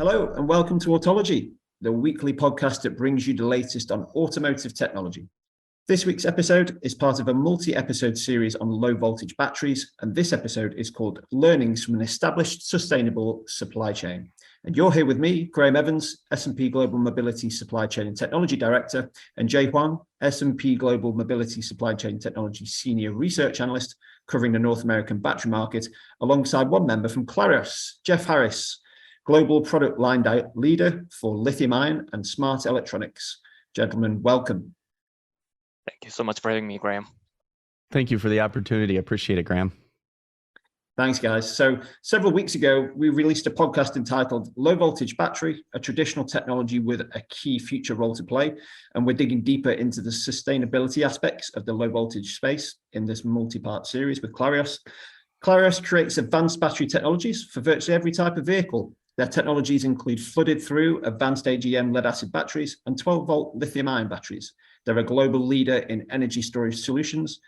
Hello and welcome to Autology, the weekly podcast that brings you the latest on automotive technology. This week's episode is part of a multi-episode series on low-voltage batteries, and this episode is called Learnings from an Established Sustainable Supply Chain. And you're here with me, Graham Evans, S&P Global Mobility Supply Chain and Technology Director, and Jay Huang, S&P Global Mobility Supply Chain Technology Senior Research Analyst, covering the North American battery market, alongside one member from Clarios, Jeff Harris, Global Product Line Leader for lithium-ion and smart electronics. Gentlemen, welcome. Thank you so much for having me, Graham. Thank you for the opportunity. I appreciate it, Graham. Thanks, guys. So several weeks ago, we released a podcast entitled Low Voltage Battery, a traditional technology with a key future role to play. And we're digging deeper into the sustainability aspects of the low voltage space in this multi-part series with Clarios. Clarios creates advanced battery technologies for virtually every type of vehicle. Their technologies include flooded through advanced AGM lead acid batteries and 12-volt lithium-ion batteries. They're a global leader in energy storage solutions,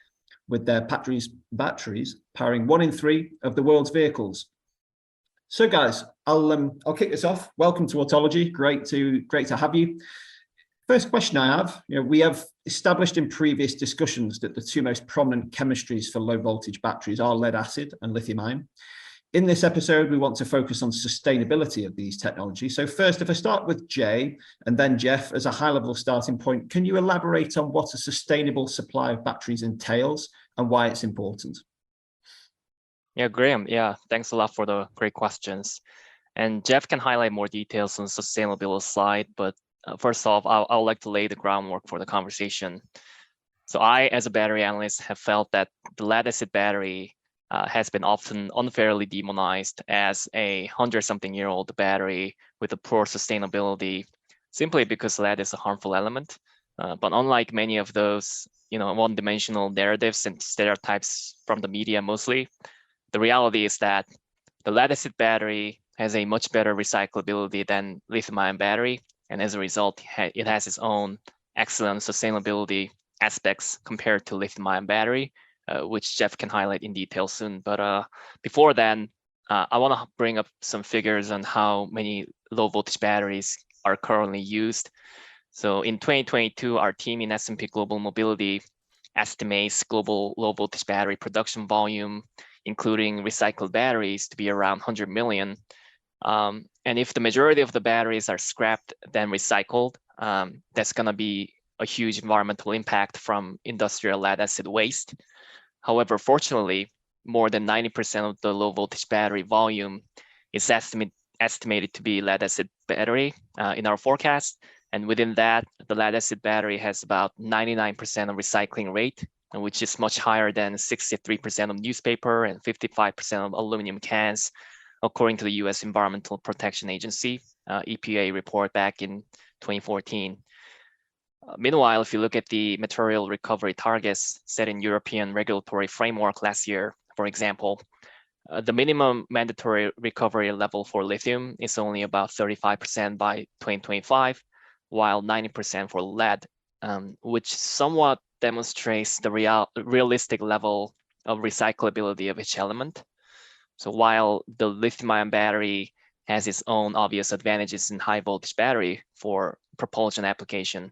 with their batteries powering 1 in 3 of the world's vehicles. So, guys, I'll kick this off. Welcome to Autology. Great to have you. First question I have: we have established in previous discussions that the two most prominent chemistries for low voltage batteries are lead acid and lithium-ion. In this episode, we want to focus on sustainability of these technologies. So first, if I start with Jay and then Jeff as a high-level starting point, can you elaborate on what a sustainable supply of batteries entails and why it's important? Yeah, Graham, thanks a lot for the great questions. And Jeff can highlight more details on the sustainability slide, but first off, I would like to lay the groundwork for the conversation. So I, as a battery analyst, have felt that the lead-acid battery has been often unfairly demonized as a 100-something-year-old battery with a poor sustainability, simply because lead is a harmful element. But unlike many of those, one-dimensional narratives and stereotypes from the media mostly, the reality is that the lead-acid battery has a much better recyclability than lithium-ion battery, and as a result, it has its own excellent sustainability aspects compared to lithium-ion battery, which Jeff can highlight in detail soon. But before then, I want to bring up some figures on how many low voltage batteries are currently used. So in 2022, our team in S&P Global Mobility estimates global low voltage battery production volume, including recycled batteries, to be around 100 million. And if the majority of the batteries are scrapped then recycled, that's going to be a huge environmental impact from industrial lead acid waste. However, fortunately, more than 90% of the low voltage battery volume is estimated to be lead acid battery in our forecast. And within that, the lead acid battery has about 99% of recycling rate, which is much higher than 63% of newspaper and 55% of aluminum cans, according to the US Environmental Protection Agency, EPA report back in 2014. Meanwhile, if you look at the material recovery targets set in European regulatory framework last year, for example, the minimum mandatory recovery level for lithium is only about 35% by 2025, while 90% for lead, which somewhat demonstrates the realistic level of recyclability of each element. So while the lithium-ion battery has its own obvious advantages in high voltage battery for propulsion application,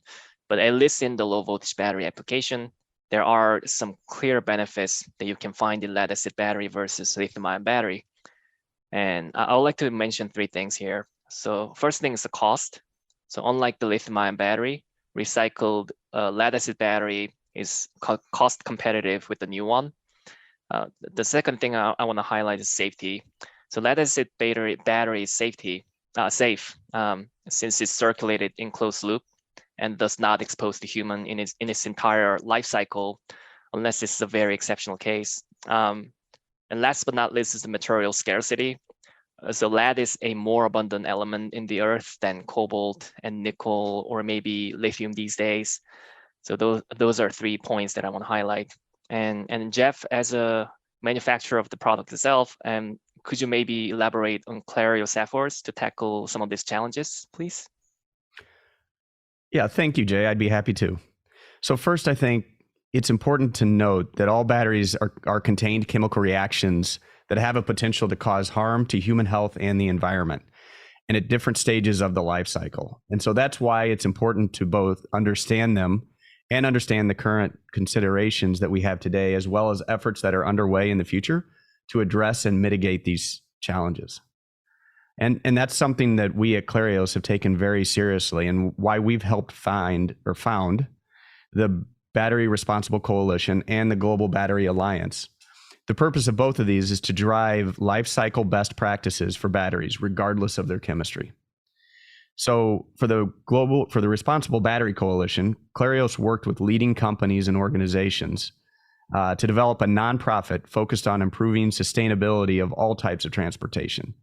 but at least in the low voltage battery application, there are some clear benefits that you can find in lead acid battery versus lithium-ion battery. And I would like to mention 3 things here. So first thing is the cost. So unlike the lithium-ion battery, recycled lead acid battery is cost competitive with the new one. The second thing I want to highlight is safety. So lead acid battery is safe since it's circulated in closed loop and does not expose the human in its entire life cycle, unless this is a very exceptional case. And last but not least is the material scarcity. So lead is a more abundant element in the earth than cobalt and nickel or maybe lithium these days. So those are 3 points that I want to highlight. And Jeff, as a manufacturer of the product itself, could you maybe elaborate on Clarios efforts to tackle some of these challenges, please? Yeah, thank you, Jay. I'd be happy to. So first, I think it's important to note that all batteries are contained chemical reactions that have a potential to cause harm to human health and the environment. and at different stages of the life cycle. And so that's why it's important to both understand them and understand the current considerations that we have today, as well as efforts that are underway in the future to address and mitigate these challenges. And that's something that we at Clarios have taken very seriously, and why we've helped found the Battery Responsible Coalition and the Global Battery Alliance. The purpose of both of these is to drive life cycle best practices for batteries, regardless of their chemistry. So for the Responsible Battery Coalition, Clarios worked with leading companies and organizations to develop a nonprofit focused on improving sustainability of all types of transportation,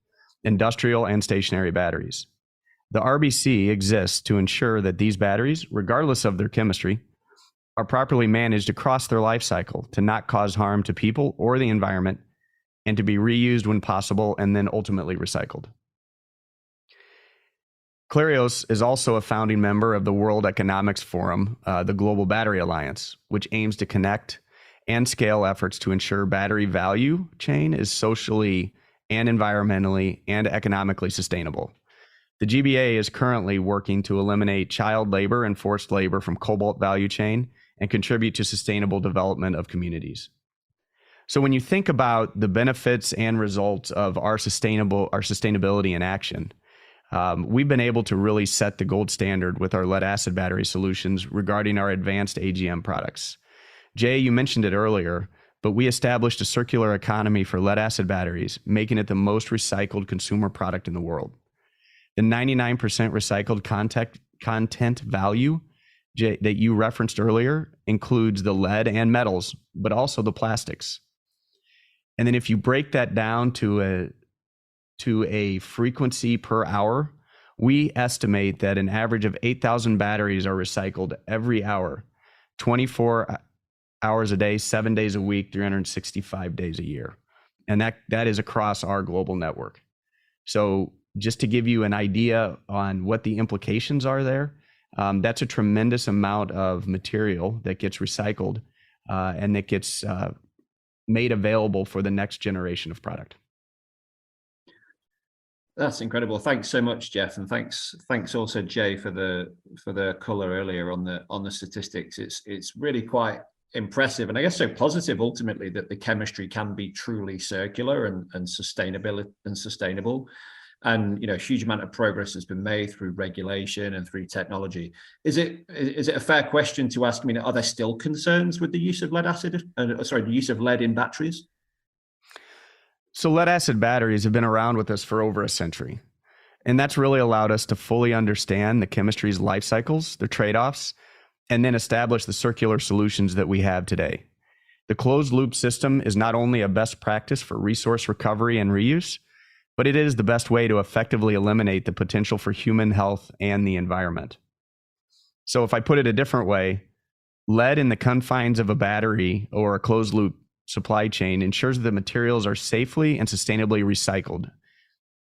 industrial and stationary batteries. The RBC exists to ensure that these batteries, regardless of their chemistry, are properly managed across their life cycle to not cause harm to people or the environment, and to be reused when possible and then ultimately recycled. Clarios is also a founding member of the World Economics Forum, the Global Battery Alliance, which aims to connect and scale efforts to ensure battery value chain is socially and environmentally and economically sustainable. The GBA is currently working to eliminate child labor and forced labor from cobalt value chain and contribute to sustainable development of communities. So when you think about the benefits and results of our sustainability in action, we've been able to really set the gold standard with our lead acid battery solutions regarding our advanced AGM products. Jay, you mentioned it earlier, but we established a circular economy for lead acid batteries, making it the most recycled consumer product in the world. The 99% recycled content value that you referenced earlier includes the lead and metals, but also the plastics. And then if you break that down to a frequency per hour, we estimate that an average of 8,000 batteries are recycled every hour, 24 hours a day, 7 days a week, 365 days a year. And that is across our global network. So just to give you an idea on what the implications are there, that's a tremendous amount of material that gets recycled and that gets made available for the next generation of product. That's incredible. Thanks so much, Jeff, and thanks also Jay for the color earlier on the statistics. It's really quite impressive, and I guess so positive ultimately, that the chemistry can be truly circular and sustainable. And a huge amount of progress has been made through regulation and through technology. Is it a fair question to ask? I mean, are there still concerns with the use of the use of lead in batteries? So lead acid batteries have been around with us for over a century, and that's really allowed us to fully understand the chemistry's life cycles, their trade-offs, and then establish the circular solutions that we have today. The closed loop system is not only a best practice for resource recovery and reuse, but it is the best way to effectively eliminate the potential for human health and the environment. So if I put it a different way, lead in the confines of a battery or a closed loop supply chain ensures that the materials are safely and sustainably recycled,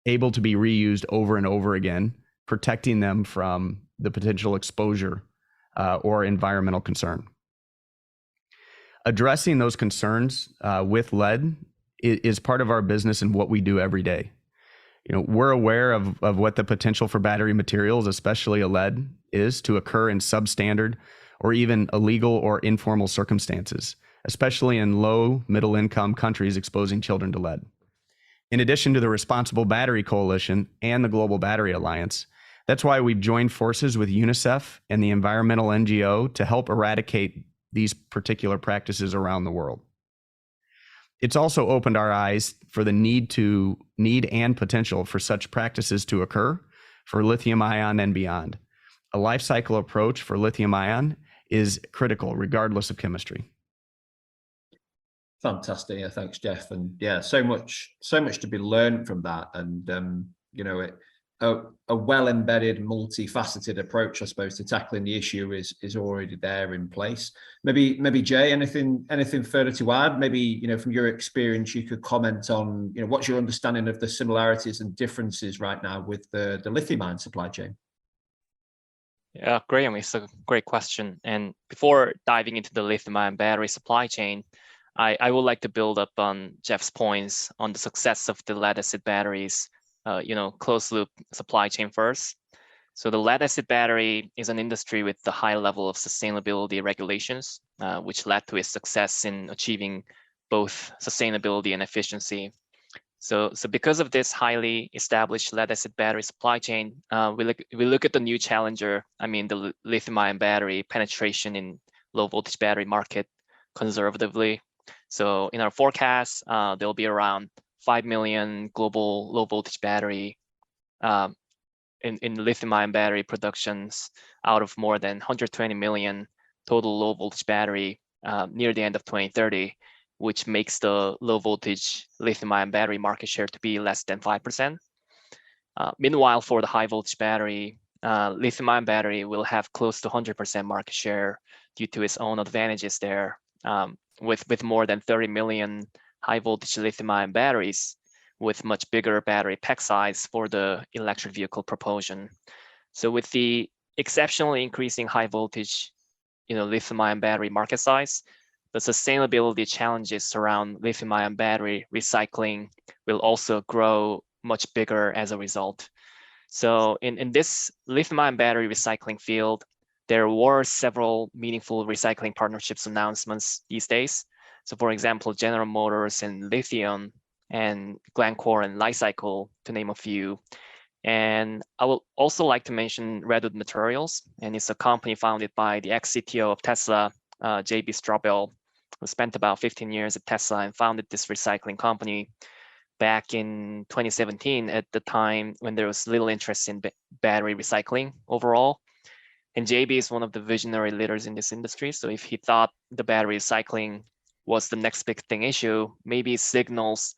able to be reused over and over again, protecting them from the potential exposure or environmental concern. Addressing those concerns with lead is part of our business and what we do every day. We're aware of what the potential for battery materials, especially a lead, is to occur in substandard or even illegal or informal circumstances, especially in low, middle-income countries exposing children to lead. In addition to the Responsible Battery Coalition and the Global Battery Alliance, that's why we've joined forces with UNICEF and the environmental NGO to help eradicate these particular practices around the world. It's also opened our eyes for the need and potential for such practices to occur for lithium ion and beyond. A life cycle approach for lithium ion is critical regardless of chemistry. Fantastic. Yeah, thanks, Jeff. And yeah, so much to be learned from that. And a well-embedded, multifaceted approach, I suppose, to tackling the issue is already there in place. Maybe Jay, anything further to add? Maybe from your experience, you could comment on what's your understanding of the similarities and differences right now with the lithium-ion supply chain. Yeah, Graham, it's a great question. And before diving into the lithium-ion battery supply chain, I would like to build up on Jeff's points on the success of the lead acid batteries closed loop supply chain first. So the lead acid battery is an industry with the high level of sustainability regulations, which led to its success in achieving both sustainability and efficiency. So because of this highly established lead acid battery supply chain, we look at the new challenger. I mean, the lithium-ion battery penetration in low voltage battery market conservatively. So in our forecast, there'll be around 5 million global low voltage battery in lithium-ion battery productions out of more than 120 million total low voltage battery near the end of 2030, which makes the low voltage lithium-ion battery market share to be less than 5%. Meanwhile, for the high voltage battery, lithium-ion battery will have close to 100% market share due to its own advantages there, with more than 30 million high voltage lithium-ion batteries with much bigger battery pack size for the electric vehicle propulsion. So with the exceptionally increasing high voltage, lithium-ion battery market size, the sustainability challenges around lithium-ion battery recycling will also grow much bigger as a result. So in this lithium-ion battery recycling field, there were several meaningful recycling partnerships announcements these days. So for example, General Motors and Lithium and Glencore and Li-Cycle, to name a few. And I would also like to mention Redwood Materials, and it's a company founded by the ex-CTO of Tesla, J.B. Straubel, who spent about 15 years at Tesla and founded this recycling company back in 2017 at the time when there was little interest in battery recycling overall. And JB is one of the visionary leaders in this industry. So if he thought the battery recycling was the next big thing issue, maybe it signals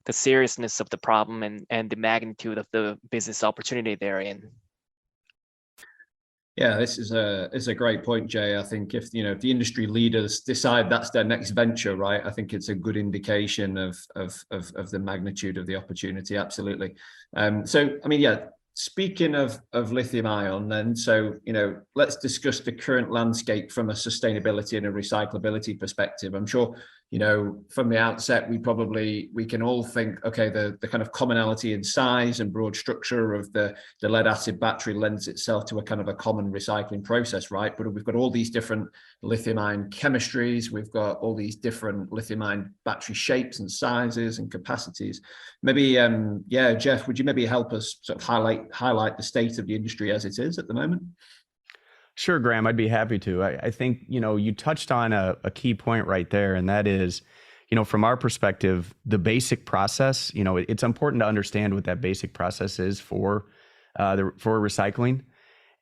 the seriousness of the problem and the magnitude of the business opportunity they're in. Yeah, this is a great point, Jay. I think if the industry leaders decide that's their next venture, right, I think it's a good indication of the magnitude of the opportunity. Absolutely. So I mean, yeah. Speaking of lithium ion, then, so let's discuss the current landscape from a sustainability and a recyclability perspective. I'm sure from the outset we can all think, okay, the kind of commonality in size and broad structure of the lead acid battery lends itself to a kind of a common recycling process, right? But we've got all these different lithium ion chemistries, we've got all these different lithium ion battery shapes and sizes and capacities. Maybe Jeff, would you maybe help us sort of highlight the state of the industry as it is at the moment? Sure, Graham, I'd be happy to. I think, you touched on a key point right there, and that is, from our perspective, the basic process, it's important to understand what that basic process is for recycling.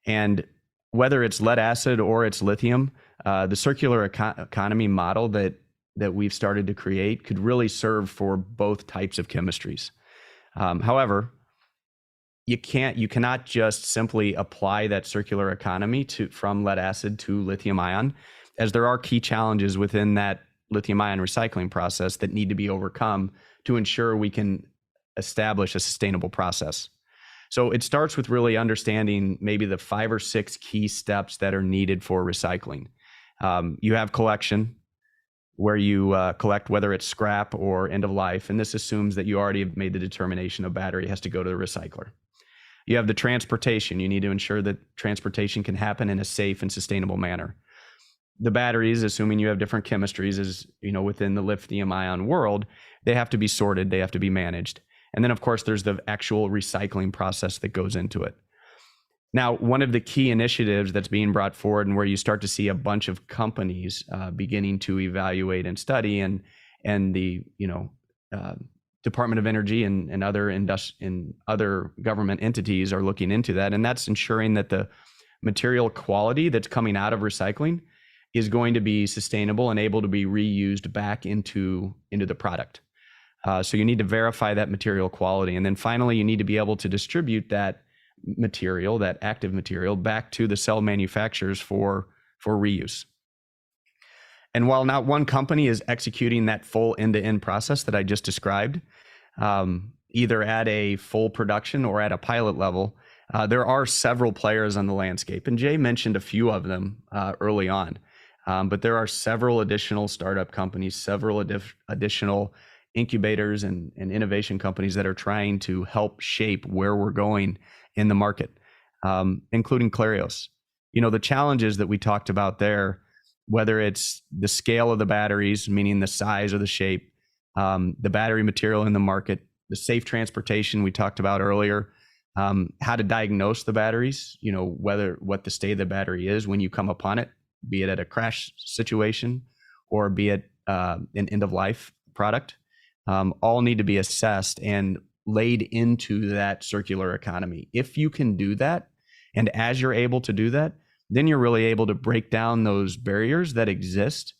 And whether it's lead acid or it's lithium, the circular economy model that we've started to create could really serve for both types of chemistries. However, you cannot just simply apply that circular economy from lead acid to lithium ion, as there are key challenges within that lithium ion recycling process that need to be overcome to ensure we can establish a sustainable process. So it starts with really understanding maybe the 5 or 6 key steps that are needed for recycling. You have collection, where you collect whether it's scrap or end of life, and this assumes that you already have made the determination a battery has to go to the recycler. You have the transportation. You need to ensure that transportation can happen in a safe and sustainable manner. The batteries, assuming you have different chemistries, as within the lithium ion world, they have to be sorted, they have to be managed. And then of course there's the actual recycling process that goes into it. Now, one of the key initiatives that's being brought forward, and where you start to see a bunch of companies beginning to evaluate and study, and the Department of Energy and other government entities are looking into that, and that's ensuring that the material quality that's coming out of recycling is going to be sustainable and able to be reused back into the product. So you need to verify that material quality, and then finally you need to be able to distribute that material, that active material, back to the cell manufacturers for reuse. And while not one company is executing that full end-to-end process that I just described, either at a full production or at a pilot level, there are several players on the landscape. And Jay mentioned a few of them early on, but there are several additional startup companies, several additional incubators and innovation companies that are trying to help shape where we're going in the market, including Clarios. The challenges that we talked about there, whether it's the scale of the batteries, meaning the size or the shape, the battery material in the market, the safe transportation we talked about earlier, how to diagnose the batteries, what the state of the battery is when you come upon it, be it at a crash situation or be it an end of life product, all need to be assessed and laid into that circular economy. If you can do that, and as you're able to do that, then you're really able to break down those barriers that exist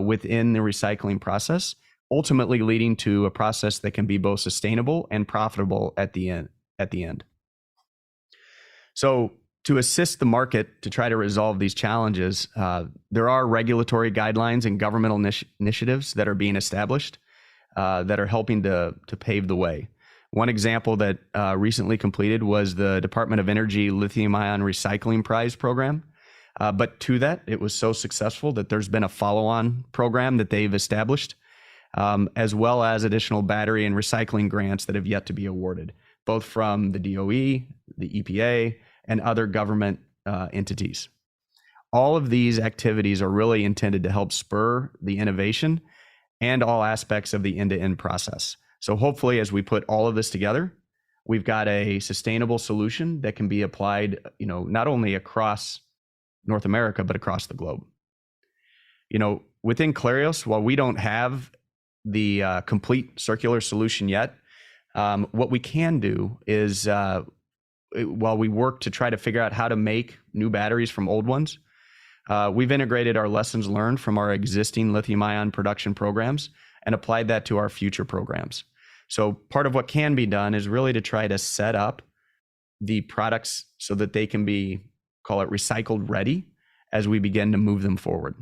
within the recycling process, ultimately leading to a process that can be both sustainable and profitable at the end. So to assist the market to try to resolve these challenges, there are regulatory guidelines and governmental initiatives that are being established that are helping to pave the way. One example that recently completed was the Department of Energy Lithium-Ion Recycling Prize program. But to that, it was so successful that there's been a follow-on program that they've established, as well as additional battery and recycling grants that have yet to be awarded, both from the DOE, the EPA, and other government entities. All of these activities are really intended to help spur the innovation and all aspects of the end-to-end process. So hopefully, as we put all of this together, we've got a sustainable solution that can be applied, not only across North America, but across the globe. Within Clarios, while we don't have the complete circular solution yet, what we can do is, while we work to try to figure out how to make new batteries from old ones, we've integrated our lessons learned from our existing lithium-ion production programs and applied that to our future programs. So part of what can be done is really to try to set up the products so that they can be, call it recycled ready, as we begin to move them forward.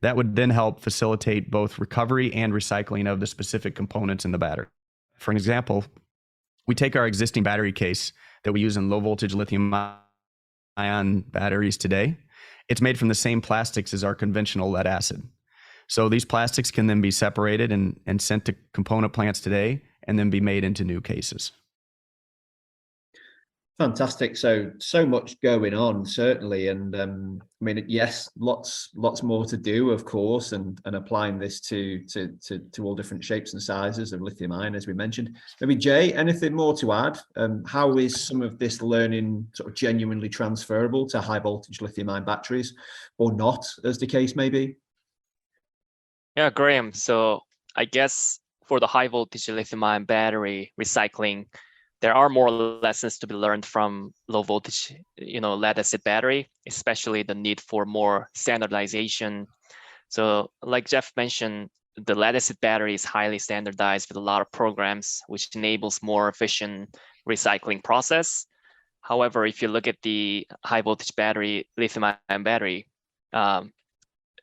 That would then help facilitate both recovery and recycling of the specific components in the battery. For an example, we take our existing battery case that we use in low voltage lithium-ion batteries today. It's made from the same plastics as our conventional lead acid. So these plastics can then be separated and sent to component plants today and then be made into new cases. Fantastic. So much going on, certainly. And yes, lots more to do, of course, and applying this to all different shapes and sizes of lithium ion, as we mentioned. Maybe Jay, anything more to add? How is some of this learning sort of genuinely transferable to high voltage lithium ion batteries, or not, as the case may be? Yeah, Graham. So I guess for the high voltage lithium ion battery recycling, there are more lessons to be learned from low voltage, lead acid battery, especially the need for more standardization. So like Jeff mentioned, the lead acid battery is highly standardized with a lot of programs, which enables more efficient recycling process. However, if you look at the high voltage battery, lithium ion battery,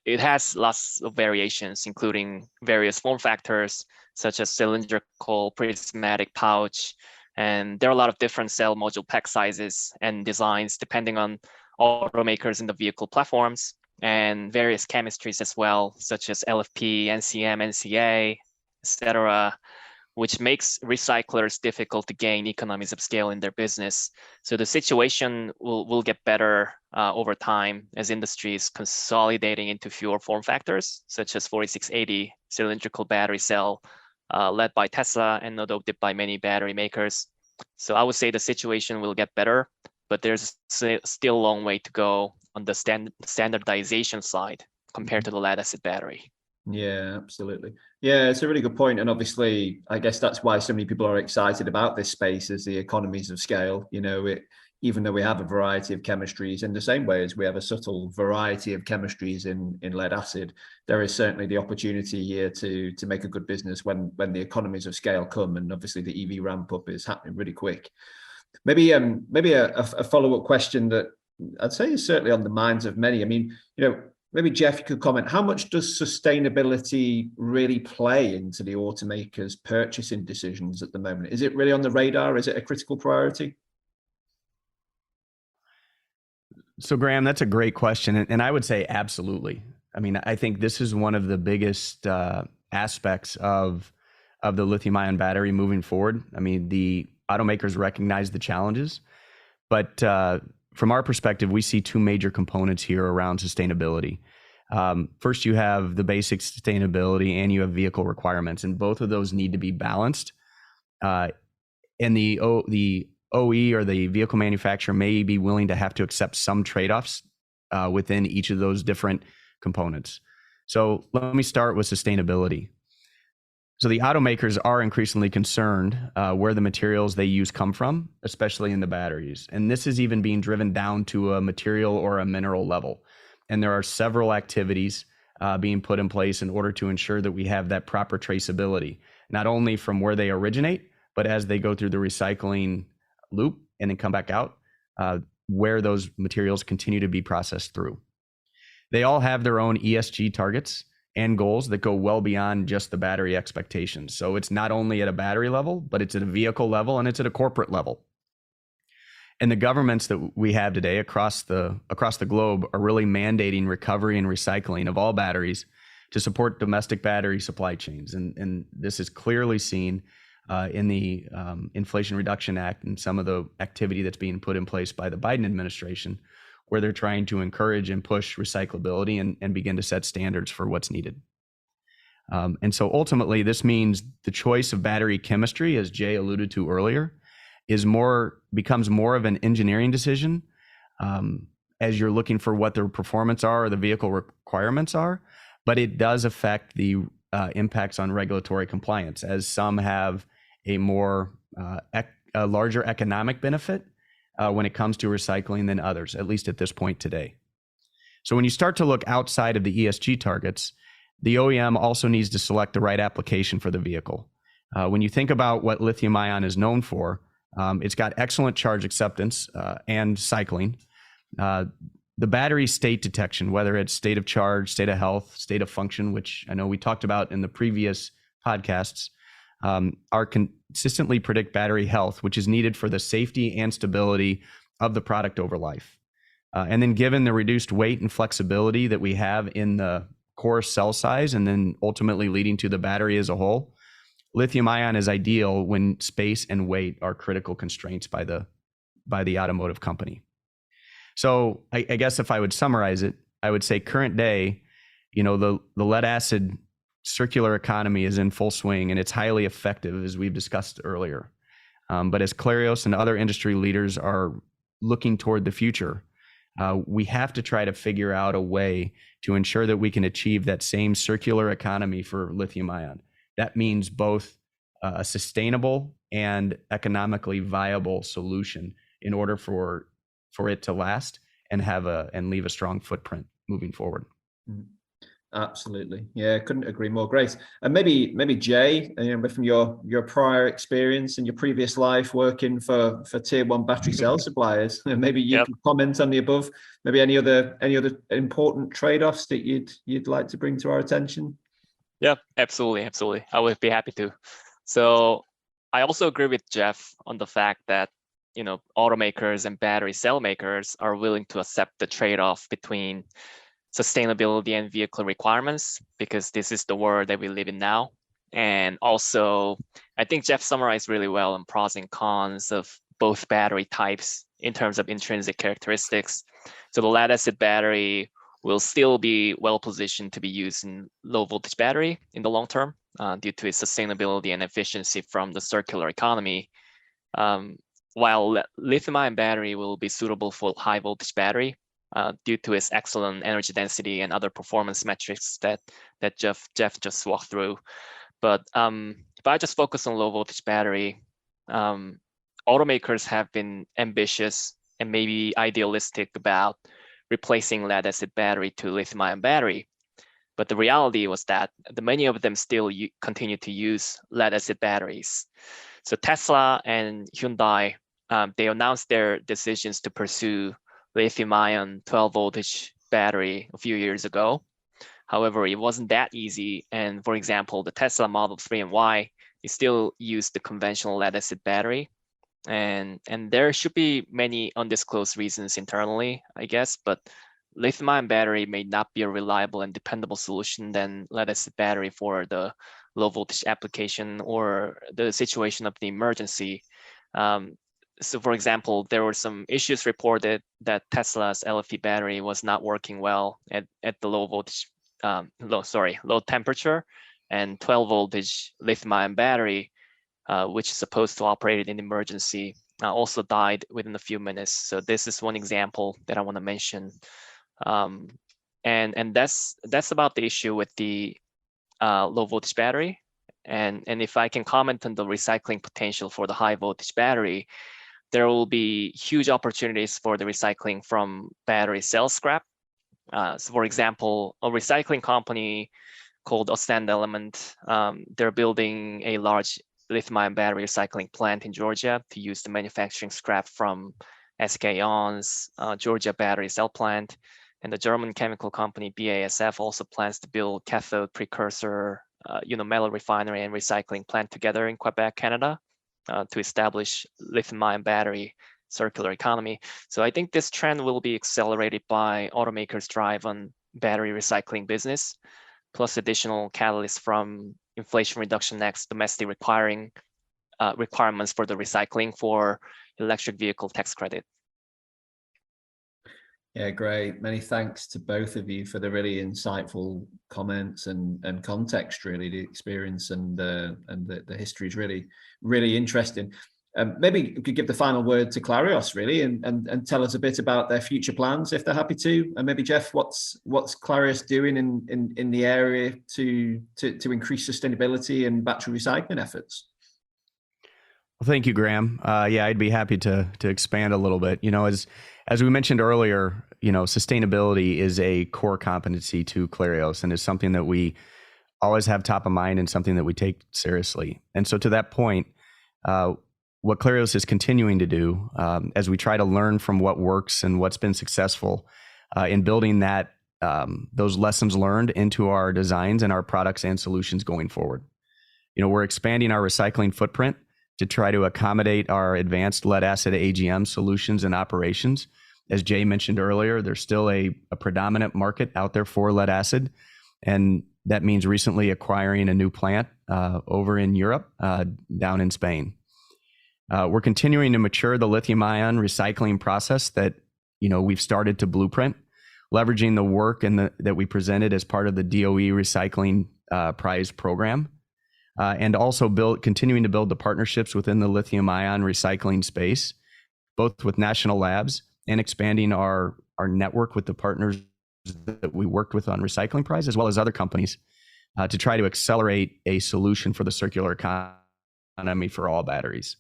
it has lots of variations, including various form factors, such as cylindrical, prismatic pouch, and there are a lot of different cell module pack sizes and designs depending on automakers in the vehicle platforms, and various chemistries as well, such as LFP, NCM, NCA, etc., which makes recyclers difficult to gain economies of scale in their business. So the situation will get better over time as industry is consolidating into fewer form factors, such as 4680 cylindrical battery cell, led by Tesla and adopted by many battery makers. So I would say the situation will get better, but there's still a long way to go on the standardization side compared to the lead acid battery. Yeah, absolutely. Yeah, it's a really good point. And obviously, I guess that's why so many people are excited about this space, is the economies of scale. Even though we have a variety of chemistries, in the same way as we have a subtle variety of chemistries in lead acid, there is certainly the opportunity here to make a good business when the economies of scale come. And obviously the EV ramp up is happening really quick. Maybe a follow-up question that I'd say is certainly on the minds of many. Maybe Jeff, you could comment, how much does sustainability really play into the automakers' purchasing decisions at the moment? Is it really on the radar? Is it a critical priority? So Graham, that's a great question. And I would say absolutely. I think this is one of the biggest aspects of of the lithium ion battery moving forward. I mean, the automakers recognize the challenges, but from our perspective, we see two major components here around sustainability. First, you have the basic sustainability and you have vehicle requirements, and both of those need to be balanced. And the OE or the vehicle manufacturer may be willing to have to accept some trade-offs within each of those different components. So let me start with sustainability. So the automakers are increasingly concerned where the materials they use come from, especially in the batteries. And this is even being driven down to a material or a mineral level. And there are several activities being put in place in order to ensure that we have that proper traceability, not only from where they originate, but as they go through the recycling loop and then come back out, where those materials continue to be processed through. They all have their own ESG targets and goals that go well beyond just the battery expectations. So it's not only at a battery level, but it's at a vehicle level and it's at a corporate level. And the governments that we have today across the globe are really mandating recovery and recycling of all batteries to support domestic battery supply chains. And this is clearly seen in the Inflation Reduction Act and some of the activity that's being put in place by the Biden administration, where they're trying to encourage and push recyclability and begin to set standards for what's needed. And so ultimately, this means the choice of battery chemistry, as Jay alluded to earlier, becomes more of an engineering decision as you're looking for what the performance are or the vehicle requirements are, but it does affect the impacts on regulatory compliance, as some have a larger economic benefit when it comes to recycling than others, at least at this point today. So when you start to look outside of the ESG targets, the OEM also needs to select the right application for the vehicle. When you think about what lithium ion is known for, it's got excellent charge acceptance and cycling. The battery state detection, whether it's state of charge, state of health, state of function, which I know we talked about in the previous podcasts, are consistently predict battery health, which is needed for the safety and stability of the product over life. And then given the reduced weight and flexibility that we have in the core cell size, and then ultimately leading to the battery as a whole, lithium ion is ideal when space and weight are critical constraints by the automotive company. So I guess if I would summarize it, I would say current day, the lead acid circular economy is in full swing and it's highly effective, as we've discussed earlier. But as Clarios and other industry leaders are looking toward the future, we have to try to figure out a way to ensure that we can achieve that same circular economy for lithium ion. That means both a sustainable and economically viable solution in order for it to last and leave a strong footprint moving forward. Absolutely. Yeah, couldn't agree more. Great. And maybe Jay, from your prior experience in your previous life working for tier one battery cell suppliers, maybe you can comment on the above, maybe any other important trade-offs that you'd like to bring to our attention. Yeah, absolutely. I would be happy to. So I also agree with Jeff on the fact that automakers and battery cell makers are willing to accept the trade-off between sustainability and vehicle requirements, because this is the world that we live in now. And also, I think Jeff summarized really well on pros and cons of both battery types in terms of intrinsic characteristics. So the lead acid battery will still be well positioned to be used in low voltage battery in the long term due to its sustainability and efficiency from the circular economy, while lithium ion battery will be suitable for high voltage battery due to its excellent energy density and other performance metrics that Jeff just walked through. But if I just focus on low voltage battery, automakers have been ambitious and maybe idealistic about replacing lead acid battery to lithium ion battery. But the reality was that many of them still continue to use lead acid batteries. So Tesla and Hyundai, they announced their decisions to pursue lithium ion 12 voltage battery a few years ago. However, it wasn't that easy. And for example, the Tesla Model 3 and Y, they still use the conventional lead acid battery. And there should be many undisclosed reasons internally, I guess, but lithium-ion battery may not be a reliable and dependable solution than lead-acid battery for the low voltage application or the situation of the emergency. So for example, there were some issues reported that Tesla's LFP battery was not working well at the low voltage, low temperature, and 12 voltage lithium-ion battery, which is supposed to operate in emergency, also died within a few minutes. So this is one example that I want to mention. And that's about the issue with the low voltage battery. And if I can comment on the recycling potential for the high voltage battery, there will be huge opportunities for the recycling from battery cell scrap. So for example, a recycling company called Ostend Element, they're building a large lithium-ion battery recycling plant in Georgia to use the manufacturing scrap from SK On's Georgia battery cell plant. And the German chemical company BASF also plans to build cathode precursor, metal refinery and recycling plant together in Quebec, Canada, to establish lithium-ion battery circular economy. So I think this trend will be accelerated by automakers' drive on battery recycling business, plus additional catalysts from Inflation Reduction Act's domestic requirements for the recycling for electric vehicle tax credit. Yeah, great. Many thanks to both of you for the really insightful comments and context. Really, the experience and the history is really interesting. Maybe you could give the final word to Clarios, really, and tell us a bit about their future plans, if they're happy to. And maybe Jeff, what's Clarios doing in the area to increase sustainability and battery recycling efforts? Well, thank you, Graham. Yeah, I'd be happy to expand a little bit. As we mentioned earlier, sustainability is a core competency to Clarios and is something that we always have top of mind and something that we take seriously. And so to that point, what Clarios is continuing to do as we try to learn from what works and what's been successful in building those lessons learned into our designs and our products and solutions going forward. We're expanding our recycling footprint to try to accommodate our advanced lead acid AGM solutions and operations. As Jay mentioned earlier, there's still a predominant market out there for lead acid, and that means recently acquiring a new plant over in Europe, down in Spain. We're continuing to mature the lithium-ion recycling process that we've started to blueprint, leveraging the work that we presented as part of the DOE Recycling Prize program. And also continuing to build the partnerships within the lithium-ion recycling space, both with national labs and expanding our network with the partners that we worked with on Recycling Prize, as well as other companies, to try to accelerate a solution for the circular economy for all batteries.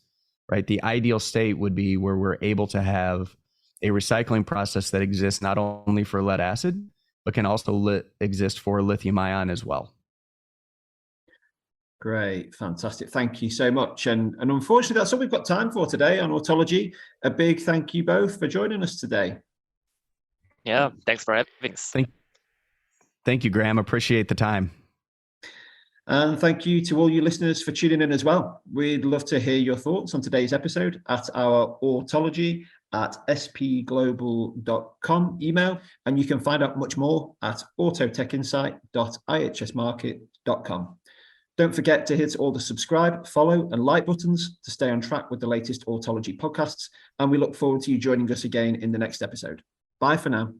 Right? The ideal state would be where we're able to have a recycling process that exists not only for lead acid, but can also exist for lithium-ion as well. Great, fantastic. Thank you so much. And unfortunately, that's all we've got time for today on Autology. A big thank you both for joining us today. Yeah, thanks for having us. Thank you, Graham. Appreciate the time. And thank you to all you listeners for tuning in as well. We'd love to hear your thoughts on today's episode at our autology@spglobal.com email. And you can find out much more at autotechinsight.ihsmarkit.com. Don't forget to hit all the subscribe, follow, and like buttons to stay on track with the latest Autology podcasts. And we look forward to you joining us again in the next episode. Bye for now.